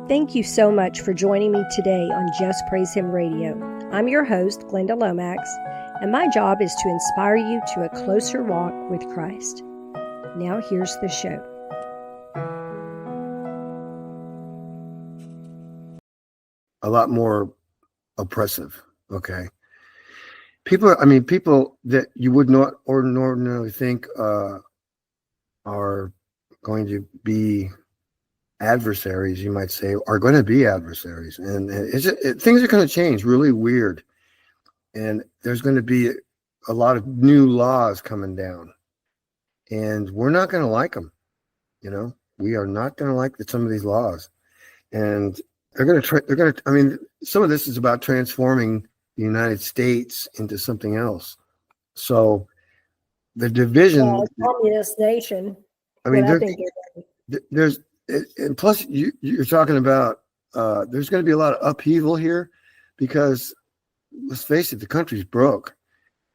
Thank you so much for joining me today on Just Praise Him Radio. I'm your host, Glenda Lomax, and my job is to inspire you to a closer walk with Christ. Now here's the show. A lot more oppressive, okay? People that you would not ordinarily think are going to be adversaries, you might say, are going to be adversaries. And things are going to change really weird. And there's going to be a lot of new laws coming down. And we're not going to like them. You know, we are not going to like some of these laws. And some of this is about transforming the United States into something else. So the division, communist nation. There's, and plus you're talking about, there's going to be a lot of upheaval here because let's face it, the country's broke.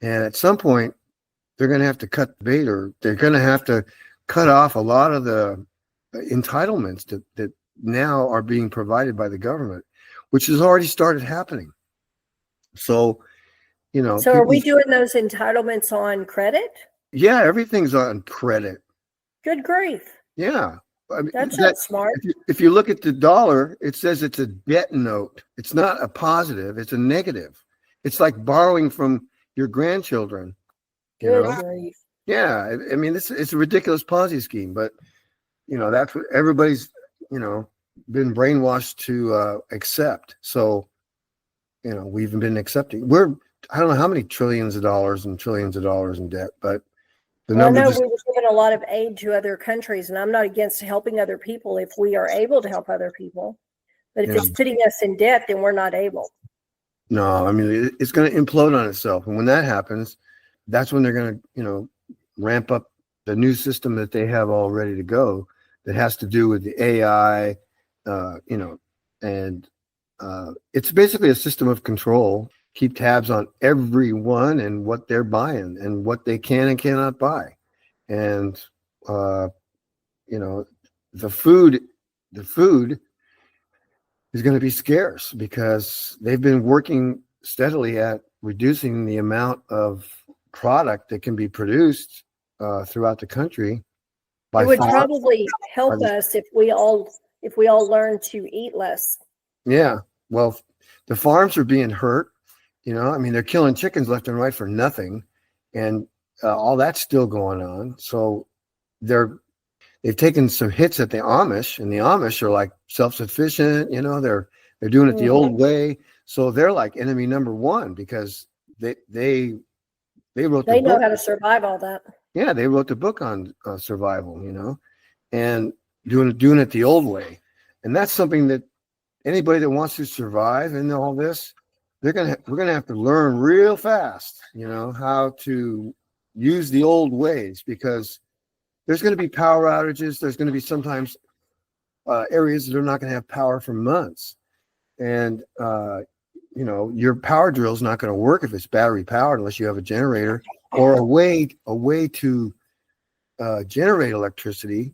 And at some point they're going to have to cut the bait, or they're going to have to cut off a lot of the entitlements that now are being provided by the government, which has already started happening. So, you know. So are we doing those entitlements on credit? Yeah, everything's on credit. Good grief. Yeah. I mean, that's not smart. If you look at the dollar, it says it's a debt note. It's not a positive, it's a negative. It's like borrowing from your grandchildren. Good grief. Yeah, I mean, it's a ridiculous Ponzi scheme, but you know, that's what everybody's, you know, been brainwashed to accept. So, you know, we've been accepting. I don't know how many trillions of dollars in debt, but the number. I know we were giving a lot of aid to other countries, and I'm not against helping other people if we are able to help other people. But if it's putting us in debt, then we're not able. No, I mean, it's going to implode on itself. And when that happens, that's when they're going to, you know, ramp up the new system that they have all ready to go that has to do with the AI, you know, and it's basically a system of control. Keep tabs on everyone and what they're buying and what they can and cannot buy. And, you know, the food is going to be scarce because they've been working steadily at reducing the amount of product that can be produced throughout the country. It would probably help us if we all learn to eat less. Yeah. Well, the farms are being hurt. You know, I mean, they're killing chickens left and right for nothing. And all that's still going on. So they've taken some hits at the Amish, and the Amish are like self-sufficient, you know, they're doing it the old way. So they're like enemy number one because they wrote they know how to survive all that. Yeah, they wrote the book on survival, you know, and doing it the old way. And that's something that anybody that wants to survive in all this, we're gonna have to learn real fast, you know, how to use the old ways, because there's going to be power outages. There's going to be sometimes areas that are not going to have power for months, and you know, your power drill is not going to work if it's battery powered unless you have a generator or a way to generate electricity,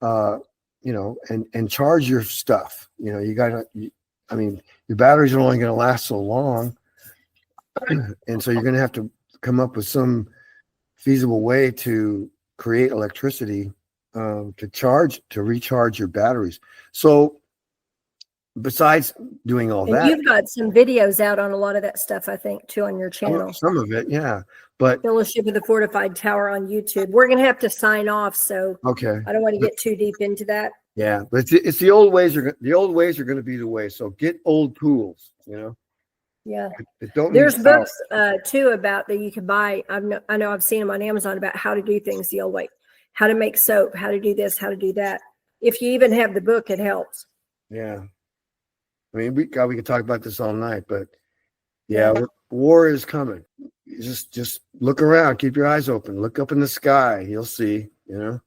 you know, and charge your stuff. You know, I mean, your batteries are only going to last so long, and so you're going to have to come up with some feasible way to create electricity to recharge your batteries. So besides doing all that, you've got some videos out on a lot of that stuff, I think, too, on your channel. Some of it, yeah. But Fellowship of the Fortified Tower on YouTube. We're going to have to sign off, so okay. I don't want to get too deep into that. Yeah, but it's the old ways. The old ways are going to be the way. So get old tools, you know. Yeah. There's books too about that you can buy. I know I've seen them on Amazon about how to do things the old way, how to make soap, how to do this, how to do that. If you even have the book, it helps. Yeah. I mean, we could talk about this all night, but yeah. War is coming. Just look around, keep your eyes open, look up in the sky. You'll see, you know.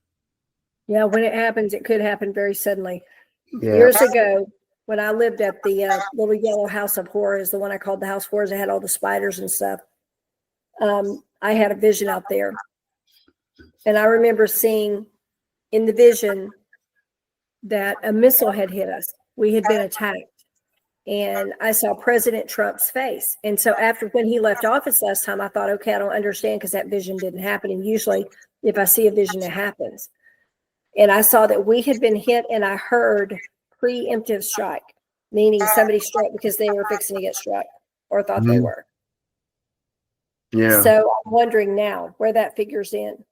Yeah. When it happens, it could happen very suddenly. Yeah. Years ago, when I lived at the little yellow house of horrors, the one I called the house of horrors, I had all the spiders and stuff. I had a vision out there. And I remember seeing in the vision that a missile had hit us. we had been attacked. And I saw President Trump's face. And so when he left office last time, I thought, okay, I don't understand because that vision didn't happen. And usually if I see a vision, it happens. And I saw that we had been hit, and I heard preemptive strike, meaning somebody struck because they were fixing to get struck or thought they were. Yeah. So I'm wondering now where that figures in.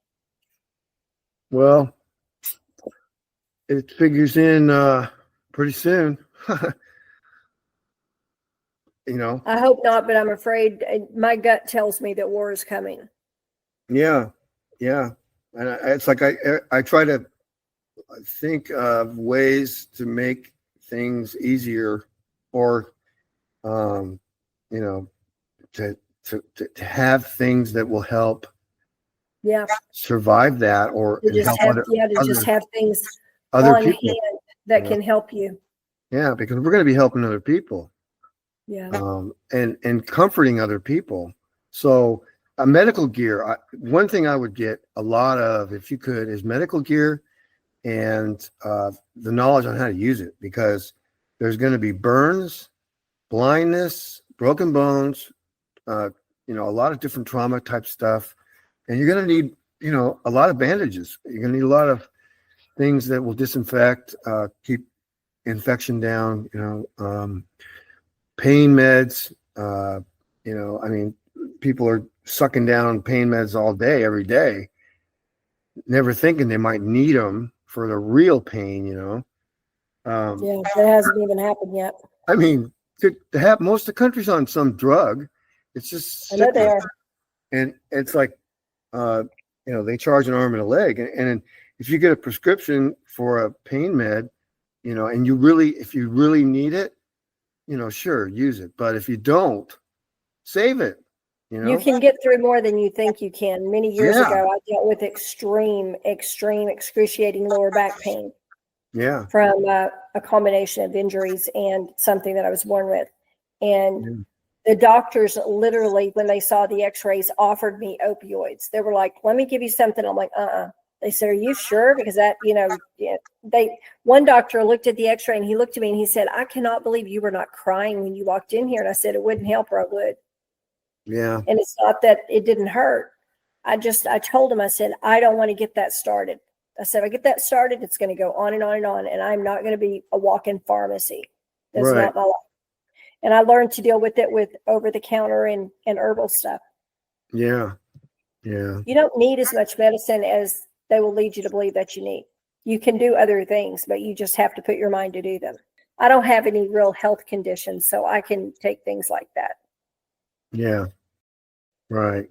Well, it figures in pretty soon. I hope not, but I'm afraid my gut tells me that war is coming. Yeah. And it's like I try to think of ways to make things easier, or to have things that will help survive that, or to just have things other on people hand that can help you. Yeah, because we're going to be helping other people. Yeah. And comforting other people. So medical gear, one thing I would get a lot of, if you could, is medical gear and the knowledge on how to use it, because there's going to be burns, blindness, broken bones, a lot of different trauma type stuff. And you're going to need, a lot of bandages. You're going to need a lot of things that will disinfect, keep infection down, pain meds. People are sucking down pain meds all day, every day, never thinking they might need them for the real pain, That hasn't even happened yet. I mean, to have most of the country's on some drug. It's just I know they are. And it's like, they charge an arm and a leg. And if you get a prescription for a pain med, and if you really need it, sure, use it. But if you don't, save it. You can get through more than you think you can. Many years ago, I dealt with extreme, excruciating lower back pain. Yeah. From a combination of injuries and something that I was born with. And the doctors literally, when they saw the x-rays, offered me opioids. They were like, let me give you something. I'm like, They said, are you sure? Because that, one doctor looked at the x-ray and he looked at me and he said, I cannot believe you were not crying when you walked in here. And I said, it wouldn't help or I would. Yeah. And it's not that it didn't hurt. I told him, I said, I don't want to get that started. I said, if I get that started, it's going to go on and on and on. And I'm not going to be a walk-in pharmacy. That's not my life. And I learned to deal with it with over-the-counter and herbal stuff. Yeah. Yeah. You don't need as much medicine as they will lead you to believe that you need. You can do other things, but you just have to put your mind to do them. I don't have any real health conditions, so I can take things like that. Yeah. Right.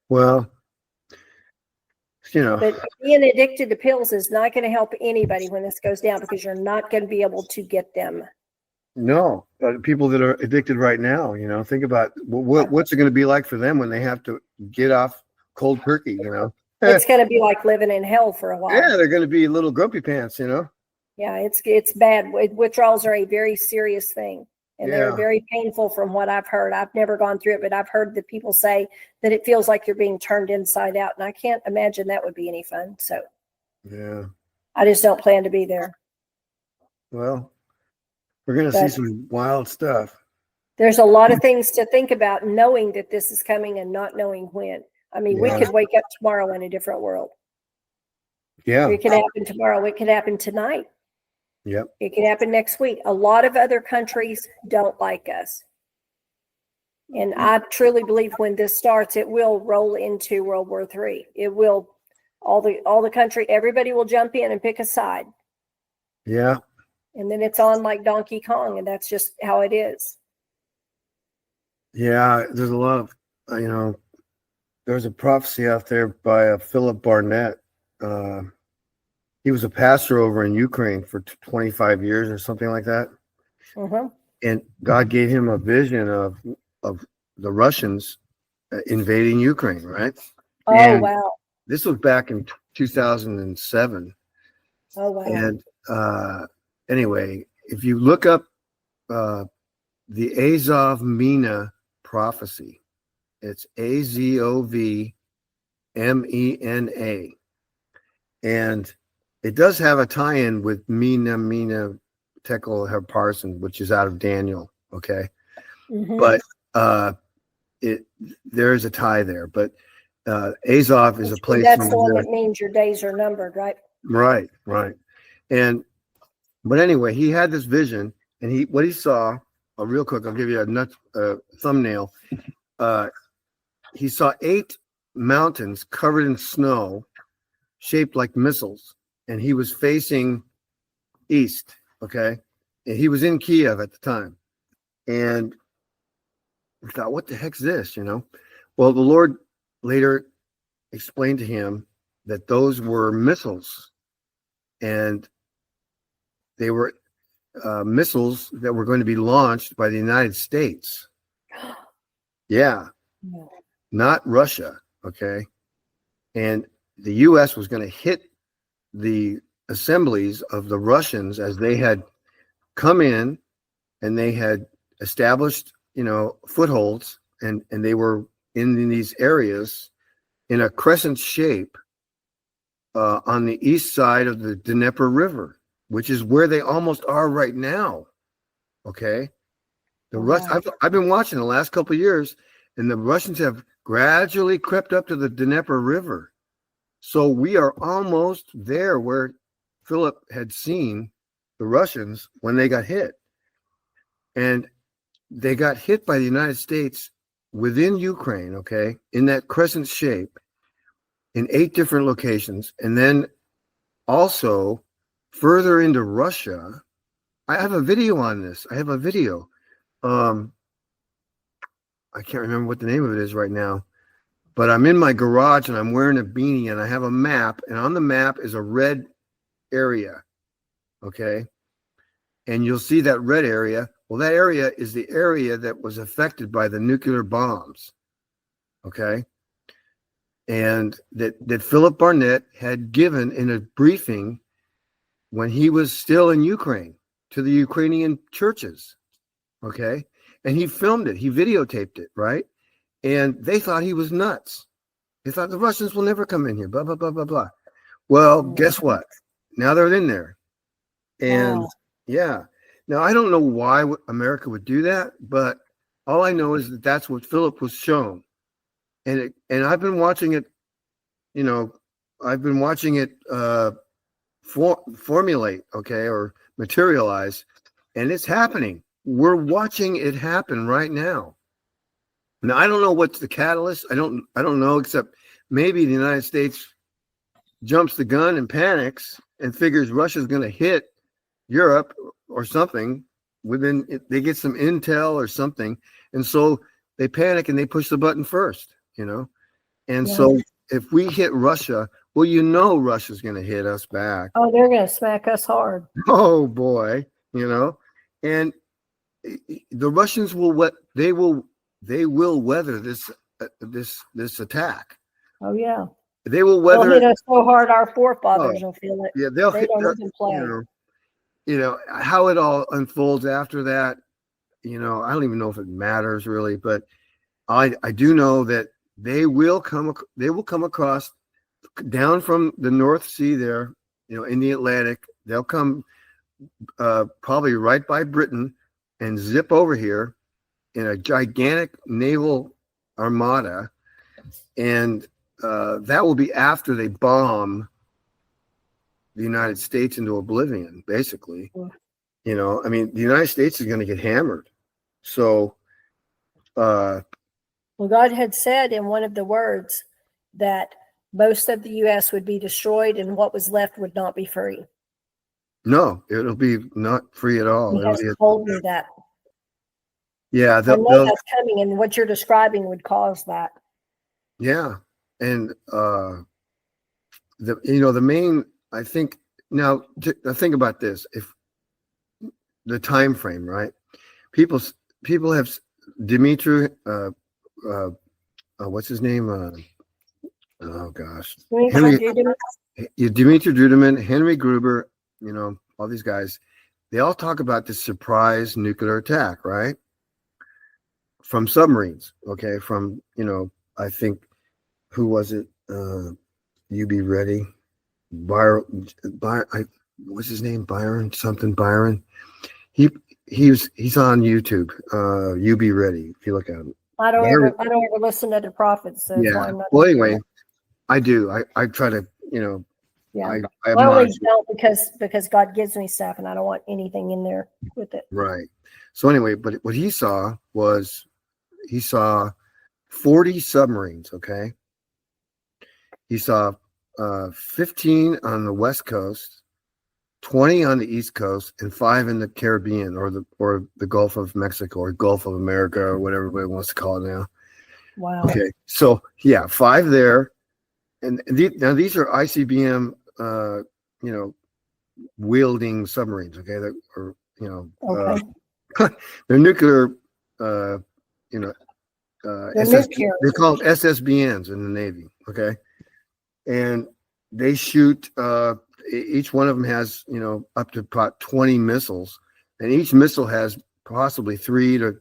Well, But being addicted to pills is not going to help anybody when this goes down, because you're not going to be able to get them. No, but people that are addicted right now, think about what's it going to be like for them when they have to get off cold turkey, It's going to be like living in hell for a while. Yeah, they're going to be little grumpy pants, Yeah, it's bad. Withdrawals are a very serious thing, and they're very painful from what I've heard. I've never gone through it, but I've heard that people say that it feels like you're being turned inside out, and I can't imagine that would be any fun. So yeah, I just don't plan to be there. Well, we're going to see some wild stuff. There's a lot of things to think about, knowing that this is coming and not knowing when. I mean, we could wake up tomorrow in a different world. Yeah. It could happen tomorrow. It could happen tonight. Yep. It could happen next week. A lot of other countries don't like us. And I truly believe when this starts, it will roll into World War III. It will, all the country, everybody will jump in and pick a side. Yeah. And then it's on like Donkey Kong, and that's just how it is. Yeah, there's a lot of, there's a prophecy out there by Philip Barnett. He was a pastor over in Ukraine for 25 years or something like that. Mm-hmm. And God gave him a vision of the Russians invading Ukraine, right? Oh, and wow. This was back in 2007. Oh, wow. And anyway, if you look up the Azov Mina prophecy, it's AZOVMENA. And it does have a tie-in with Mina, Tekel-Harparson, which is out of Daniel. Okay, Mm-hmm. but there is a tie there. But Azov is a place. That's the one that means your days are numbered, right? Right. But anyway, he had this vision, and what he saw. Real quick, I'll give you a thumbnail. He saw 8 mountains covered in snow, shaped like missiles, and he was facing east. Okay, and he was in Kiev at the time, and we thought, "What the heck's this?" Well, the Lord later explained to him that those were missiles, and they were missiles that were going to be launched by the United States. Yeah. Not Russia. Okay. And the U.S. was going to hit the assemblies of the Russians as they had come in and they had established, footholds, and they were in these areas in a crescent shape on the east side of the Dnieper River, which is where they almost are right now. Okay. I've been watching the last couple of years, and the Russians have gradually crept up to the Dnieper River. So we are almost there where Philip had seen the Russians when they got hit. And they got hit by the United States within Ukraine, okay, in that crescent shape in 8 different locations. And then also further into Russia. I have a video on this. I can't remember what the name of it is right now, but I'm in my garage and I'm wearing a beanie and I have a map, and on the map is a red area. Okay. And you'll see that red area. Well, that area is the area that was affected by the nuclear bombs. Okay. And that Philip Barnett had given in a briefing when he was still in Ukraine to the Ukrainian churches. Okay. And he filmed it. He videotaped it. Right. And they thought he was nuts. They thought the Russians will never come in here, blah, blah, blah, blah, blah. Well, guess what? Now they're in there. And yeah. Now, I don't know why America would do that, but all I know is that that's what Philip was shown. And I've been watching it, formulate, okay, or materialize, and it's happening. We're watching it happen right now. Now, I don't know what's the catalyst. I don't know, except maybe the United States jumps the gun and panics and figures Russia's going to hit Europe or something. They get some intel or something, and so they panic and they push the button first, And so if we hit Russia, well, Russia's going to hit us back. Oh, they're going to smack us hard. Oh boy, and the Russians they will weather this attack. Oh yeah. They will weather. They'll hit us so hard our forefathers will feel it. Yeah, they don't even play. How it all unfolds after that. I don't even know if it matters really, but I do know that they will come across down from the North Sea there, in the Atlantic. They'll come probably right by Britain and zip over here in a gigantic naval armada, and that will be after they bomb the United States into oblivion, basically. The United States is going to get hammered. So, well, God had said in one of the words that most of the U.S. would be destroyed and what was left would not be free. No, it'll be not free at all. He has told me that. Yeah, I know that's coming, and what you're describing would cause that. Yeah, and the main, I think, now think about this: if the time frame, right? People have Dimitri, what's his name? Oh gosh, Dimitri Duduman, Henry Gruber, all these guys. They all talk about this surprise nuclear attack, right? From submarines, okay? From, I think, who was it? You Be Ready. what's his name? Byron, something Byron. He's on YouTube. You Be Ready if you look at him. I don't ever listen to the prophets, so that's why Yeah. I'm not. Well, anyway, I do. I try to, Yeah. I Well, I admonish. don't because God gives me stuff and I don't want anything in there with it. Right. So anyway, but what he saw 40 submarines. Okay. He saw 15 on the West Coast, 20 on the East Coast, and 5 in the Caribbean or the Gulf of Mexico or Gulf of America or whatever everybody wants to call it now. Wow. Okay. So yeah, 5 there. And now these are ICBM, wielding submarines. Okay. That are, Okay. they're nuclear, They're SS, nuclear. they're called SSBNs in the Navy. Okay. And they shoot, each one of them has, up to about 20 missiles, and each missile has possibly 3 to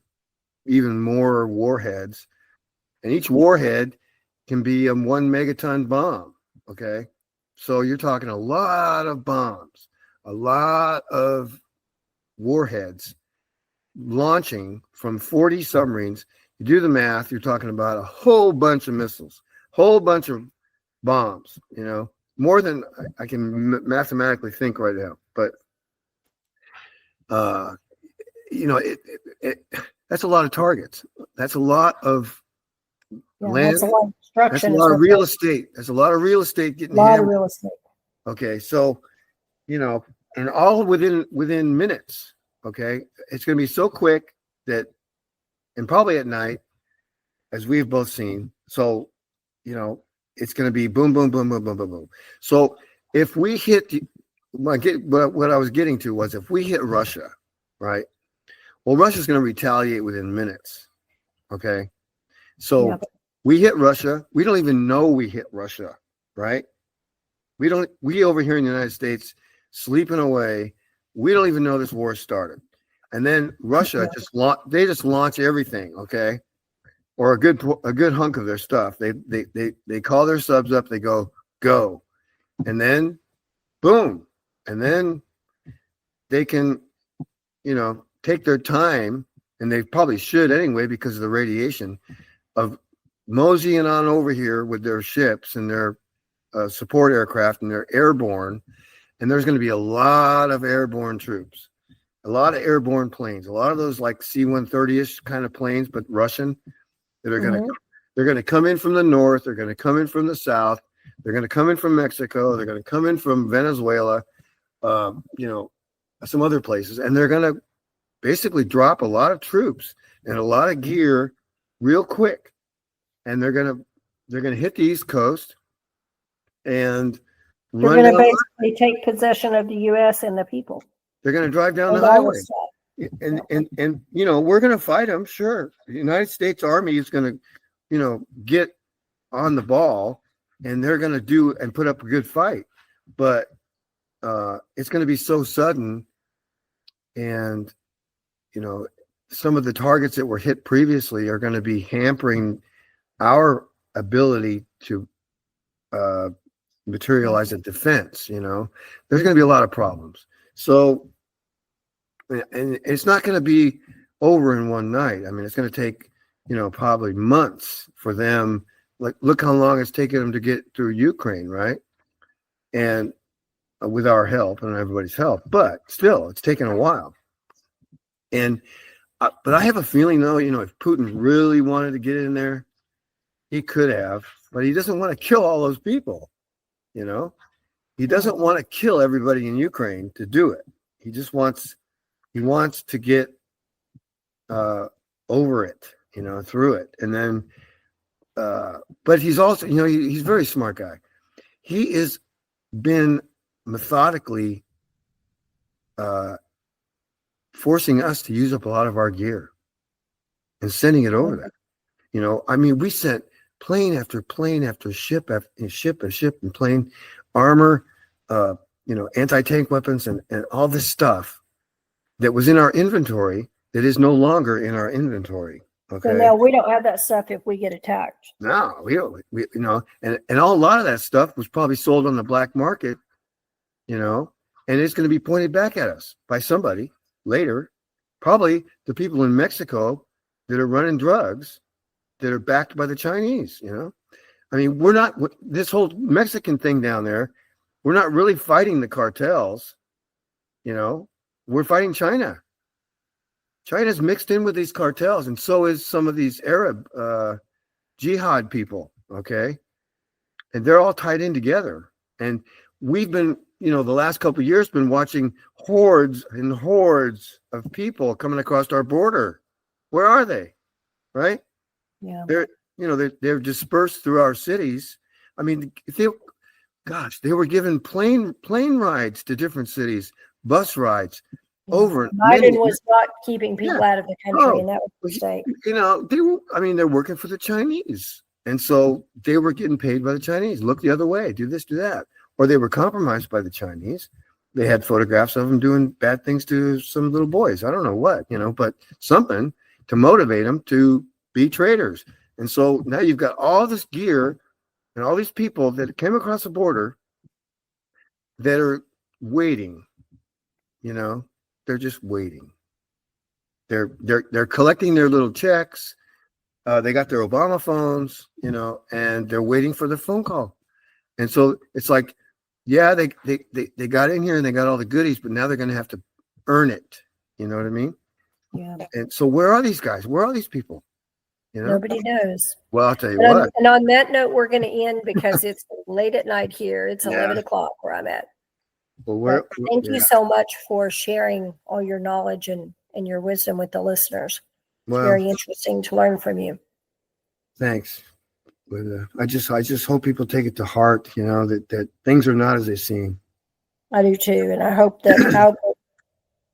even more warheads. And each warhead can be a 1 megaton bomb. Okay. So you're talking a lot of bombs, a lot of warheads launching from 40 submarines. You do the math, you're talking about a whole bunch of missiles, whole bunch of bombs, more than I can mathematically think right now. But, that's a lot of targets. That's a lot of land. That's a lot of destruction. That's a lot of real estate. There's a lot of real estate getting a lot hammered. of real estate. Okay. So, and all within minutes. Okay. It's going to be so quick that, and probably at night, as we've both seen. So, it's going to be boom, boom, boom, boom, boom, boom, boom. So if we hit what I was getting to was if we hit Russia, right? Well, Russia's going to retaliate within minutes. Okay. So we hit Russia. We don't even know we hit Russia, right? We over here in the United States sleeping away. We don't even know this war started. And then Russia just launch everything. Okay. Or a good hunk of their stuff. They call their subs up. They go, and then boom, and then they can, take their time, and they probably should anyway because of the radiation, of moseying on over here with their ships and their support aircraft, and they're airborne, and there's going to be a lot of airborne troops, a lot of airborne planes, a lot of those like C-130-ish kind of planes, but Russian. That are they're going to come in from the north. They're going to come in from the south. They're going to come in from Mexico. They're going to come in from Venezuela, some other places, and they're going to basically drop a lot of troops and a lot of gear real quick, and they're going to hit the East Coast and they're going to basically take possession of the U.S. and the people. They're going to drive down the highway. And we're going to fight them. Sure. The United States Army is going to, get on the ball, and they're going to do and put up a good fight, but it's going to be so sudden. And, some of the targets that were hit previously are going to be hampering our ability to materialize a defense. There's going to be a lot of problems. So, and it's not going to be over in one night. I mean, it's going to take, probably months for them. Like, look how long it's taken them to get through Ukraine, right? And with our help and everybody's help, but still, it's taken a while. And, but I have a feeling, though, if Putin really wanted to get in there, he could have, but he doesn't want to kill all those people. He doesn't want to kill everybody in Ukraine to do it. He just wants. He wants to get over it, through it. And then, but he's also, he's a very smart guy. He has been methodically forcing us to use up a lot of our gear and sending it over there. I mean, we sent plane after plane after ship after ship and plane, armor, anti-tank weapons and all this stuff that was in our inventory that is no longer in our inventory. Okay. So now we don't have that stuff if we get attacked. No, we don't. And a lot of that stuff was probably sold on the black market, and it's going to be pointed back at us by somebody later, probably the people in Mexico that are running drugs that are backed by the Chinese. I mean, we're not, this whole Mexican thing down there, we're not really fighting the cartels. We're fighting China. China's mixed in with these cartels, and so is some of these Arab jihad people, okay? And they're all tied in together. And we've been, the last couple of years, been watching hordes and hordes of people coming across our border. Where are they? Right? Yeah. They're dispersed through our cities. I mean, they were given plane rides to different cities, bus rides. Over Biden was not keeping people out of the country, and that was a mistake. They're working for the Chinese, and so they were getting paid by the Chinese. Look the other way, do this, do that, or they were compromised by the Chinese. They had photographs of them doing bad things to some little boys. I don't know what, but something to motivate them to be traitors. And so now you've got all this gear and all these people that came across the border that are waiting. They're just waiting. They're collecting their little checks. They got their Obama phones, and they're waiting for the phone call. And so it's like, yeah, they got in here and they got all the goodies, but now they're going to have to earn it. You know what I mean? Yeah. And so where are these guys? Where are these people? Nobody knows. Well, I'll tell you what. And on that note, we're going to end because it's late at night here. It's 11 o'clock where I'm at. Well, thank you so much for sharing all your knowledge and your wisdom with the listeners. It's very interesting to learn from you. Thanks. But I just hope people take it to heart, that things are not as they seem. I do too, and I hope that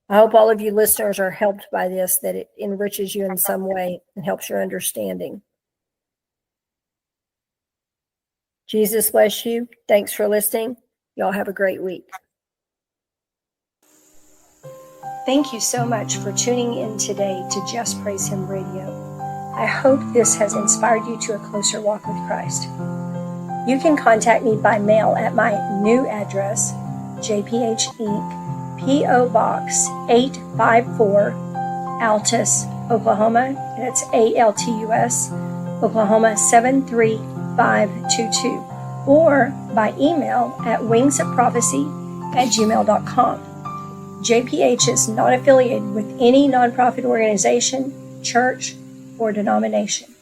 I hope all of you listeners are helped by this, that it enriches you in some way and helps your understanding. Jesus bless you. Thanks for listening. Y'all have a great week. Thank you so much for tuning in today to Just Praise Him Radio. I hope this has inspired you to a closer walk with Christ. You can contact me by mail at my new address, JPH Inc., P.O. Box 854, Altus, Oklahoma. That's ALTUS, Oklahoma 73522. Or by email at wingsofprophecy@gmail.com. JPH is not affiliated with any nonprofit organization, church, or denomination.